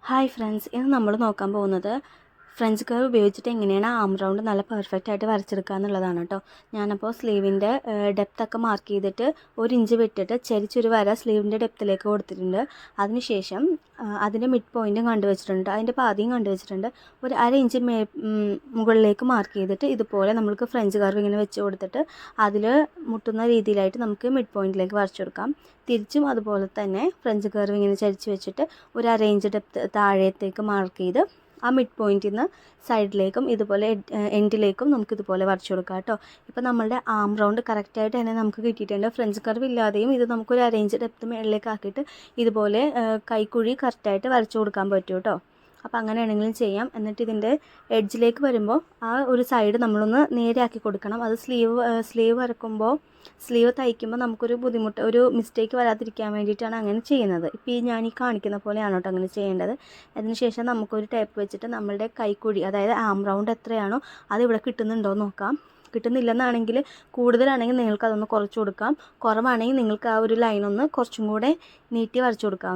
Hi friends, ഇന്ന് നമ്മൾ നോക്കാൻ പോകുന്നത് ഫ്രഞ്ച് കർവ് ഉപയോഗിച്ചിട്ട് എങ്ങനെയാണ് ആം റൗണ്ട് നല്ല പെർഫെക്റ്റ് ആയിട്ട് വരച്ചെടുക്കുക എന്നുള്ളതാണ് കേട്ടോ. ഞാനപ്പോൾ സ്ലീവിൻ്റെ ഡെപ്ത്തൊക്കെ മാർക്ക് ചെയ്തിട്ട് 1 ഇഞ്ച് വിട്ടിട്ട് ചെരിച്ചൊരു വര സ്ലീവിൻ്റെ ഡെപ്ത്തിലേക്ക് കൊടുത്തിട്ടുണ്ട്. അതിനുശേഷം അതിൻ്റെ മിഡ് പോയിൻറ്റും കണ്ടുവച്ചിട്ടുണ്ട്, അതിൻ്റെ പാതിയും കണ്ടുവച്ചിട്ടുണ്ട്. ഒരു 1/2 ഇഞ്ച് മുകളിലേക്ക് മാർക്ക് ചെയ്തിട്ട് ഇതുപോലെ നമുക്ക് ഫ്രഞ്ച് കർവ് ഇങ്ങനെ വെച്ച് കൊടുത്തിട്ട് അതിൽ മുട്ടുന്ന രീതിയിലായിട്ട് നമുക്ക് മിഡ് പോയിൻറ്റിലേക്ക് വരച്ചു കൊടുക്കാം. തിരിച്ചും അതുപോലെ തന്നെ ഫ്രഞ്ച് കർവ് ഇങ്ങനെ ചരിച്ച് വെച്ചിട്ട് ഒരു 1/2 ഇഞ്ച് ഡെപ്ത് താഴത്തേക്ക് മാർക്ക് ചെയ്ത് ആ മിഡ് പോയിൻറ്റിൽ നിന്ന് സൈഡിലേക്കും ഇതുപോലെ എൻഡിലേക്കും നമുക്കിതുപോലെ വരച്ചു കൊടുക്കാം കേട്ടോ. ഇപ്പോൾ നമ്മളുടെ ആം റൗണ്ട് കറക്റ്റായിട്ട് തന്നെ നമുക്ക് കിട്ടിയിട്ടുണ്ട്. ഫ്രഞ്ച് കർവ് ഇല്ലാതെയും ഇത് നമുക്കൊരു 1/2 ഇഞ്ച് ഡെപ്ത് മേളിലേക്ക് ആക്കിയിട്ട് ഇതുപോലെ കൈക്കുഴി കറക്റ്റായിട്ട് വരച്ചു കൊടുക്കാൻ പറ്റും കേട്ടോ. അപ്പോൾ അങ്ങനെയാണെങ്കിലും ചെയ്യാം. എന്നിട്ട് ഇതിൻ്റെ എഡ്ജിലേക്ക് വരുമ്പോൾ ആ ഒരു സൈഡ് നമ്മളൊന്ന് നേരെയാക്കി കൊടുക്കണം. അത് സ്ലീവ് തയ്ക്കുമ്പോൾ നമുക്കൊരു ബുദ്ധിമുട്ട്, ഒരു മിസ്റ്റേക്ക് വരാതിരിക്കാൻ വേണ്ടിയിട്ടാണ് അങ്ങനെ ചെയ്യുന്നത്. ഇപ്പോൾ ഞാൻ ഈ കാണിക്കുന്ന പോലെയാണ് കേട്ടോ അങ്ങനെ ചെയ്യേണ്ടത്. അതിനുശേഷം നമുക്കൊരു ടേപ്പ് വെച്ചിട്ട് നമ്മളുടെ കൈക്കുഴി, അതായത് ആം റൗണ്ട് എത്രയാണോ അത് ഇവിടെ കിട്ടുന്നുണ്ടോ എന്ന് നോക്കാം. കിട്ടുന്നില്ലെന്നാണെങ്കിൽ, കൂടുതലാണെങ്കിൽ നിങ്ങൾക്ക് അതൊന്ന് കുറച്ച് കൊടുക്കാം. കുറവാണെങ്കിൽ നിങ്ങൾക്ക് ആ ഒരു ലൈനൊന്ന് കുറച്ചും കൂടെ നീട്ടി വരച്ചു കൊടുക്കാം.